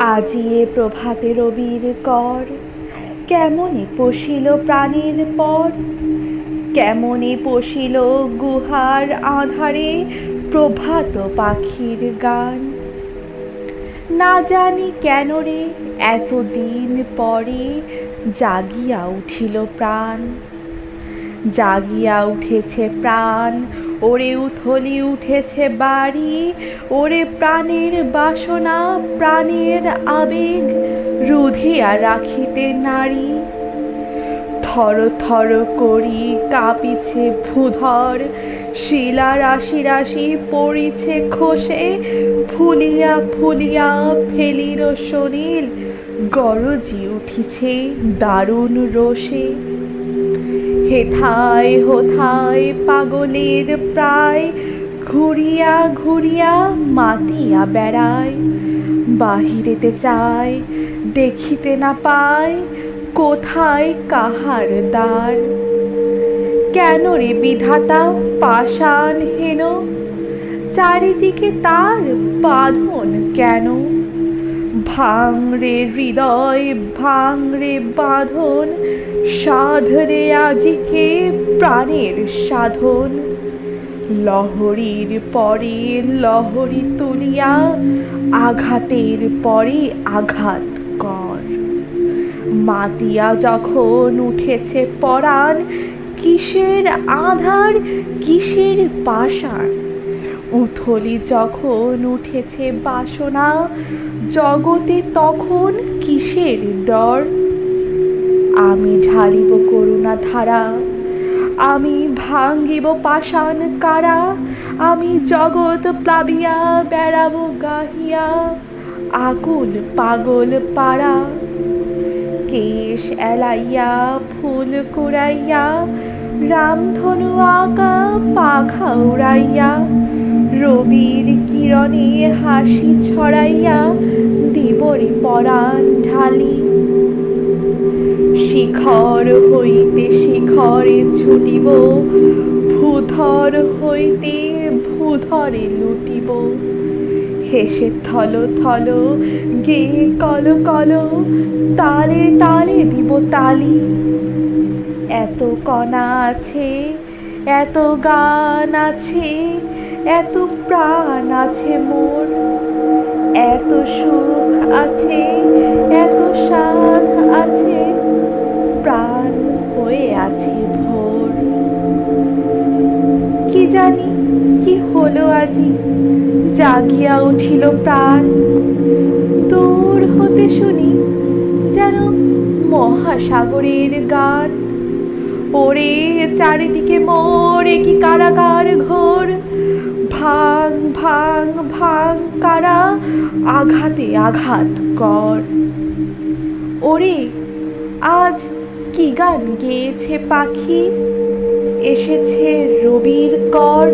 আজিয়ে প্রভাতে রবির কর, কেমনে পশিল প্রাণের পর, কেমনে পশিল গুহার আঁধারে প্রভাত পাখির গান। না জানি কেন রে এতদিন পরে জাগিয়া উঠিল প্রাণ, জাগিয়া উঠেছে প্রাণ, ওরে উথলি উঠেছে বাড়ি, ওরে প্রাণের বাসনা প্রাণের আবেগ রুধিয়া রাখিতে নারী। থর থর করি কাঁপিছে ভূধর, শিলা রাশি রাশি পড়িছে খসে, ফুলিয়া ফুলিয়া ফেলিল সলিল গরজি উঠিছে দারুণ রোষে। হেথায় হোথায় পাগলের প্রায় ঘুরিয়া ঘুরিয়া মাতিয়া বেড়ায়, বাহিরেতে চায় দেখিতে না পায় কোথায় কাহার দ্বার। কেন রে বিধাতা পাষাণ হেন, চারিদিকে তার বাঁধন কেন? ভাঙ রে হৃদয় ভাঙ রে বাঁধন, সাধ রে আজিকে প্রাণের সাধন। লহরীর পরে লহরী তুলিয়া আঘাতের পরে আঘাত কর। মাতিয়া যখন উঠেছে পরাণ, কিসের আধার কিসের পাষাণ। উথলি যখন উঠেছে বাসনা, জগতে তখন কিসের ডর। আমি ঢালিব করুণা ধারা, আমি ভাঙ্গিব পাষাণ কারা, আমি জগৎ প্লাবিয়া বেড়াবো গাহিয়া আকুল পাগল পাড়া। কেশ এলাইয়া ফুল কুড়াইয়া, রামধনু আঁকা পাখা উড়াইয়া, রবির কিরণে হাসি ছড়াইয়া দিবরে পরাণ ঢালি। শিখর হইতে শিখরে ছুটিব, ভূধর হইতে ভূধরে লুটিব। হেসে থল থল গেয়ে কল কল, তালে তালে দিব তালি। এত কণা আছে এত গান আছে, এত প্রাণ আছে মোর। এত সুখ আছে এত সাধ আছে, প্রাণ হয়ে আছে ভোর। কি জানি কি হলো আজি, জাগিয়া উঠিল প্রাণ। দূর হতে শুনি যেন মহাসাগরের গান। ওরে চারিদিকে মোর কি কারাগার ঘোর, ভাঙ ভাঙ ভাঙ কারা আঘাতে আঘাত কর। ওরে আজ কি গান গেয়েছে পাখি, এসেছে রবির কর।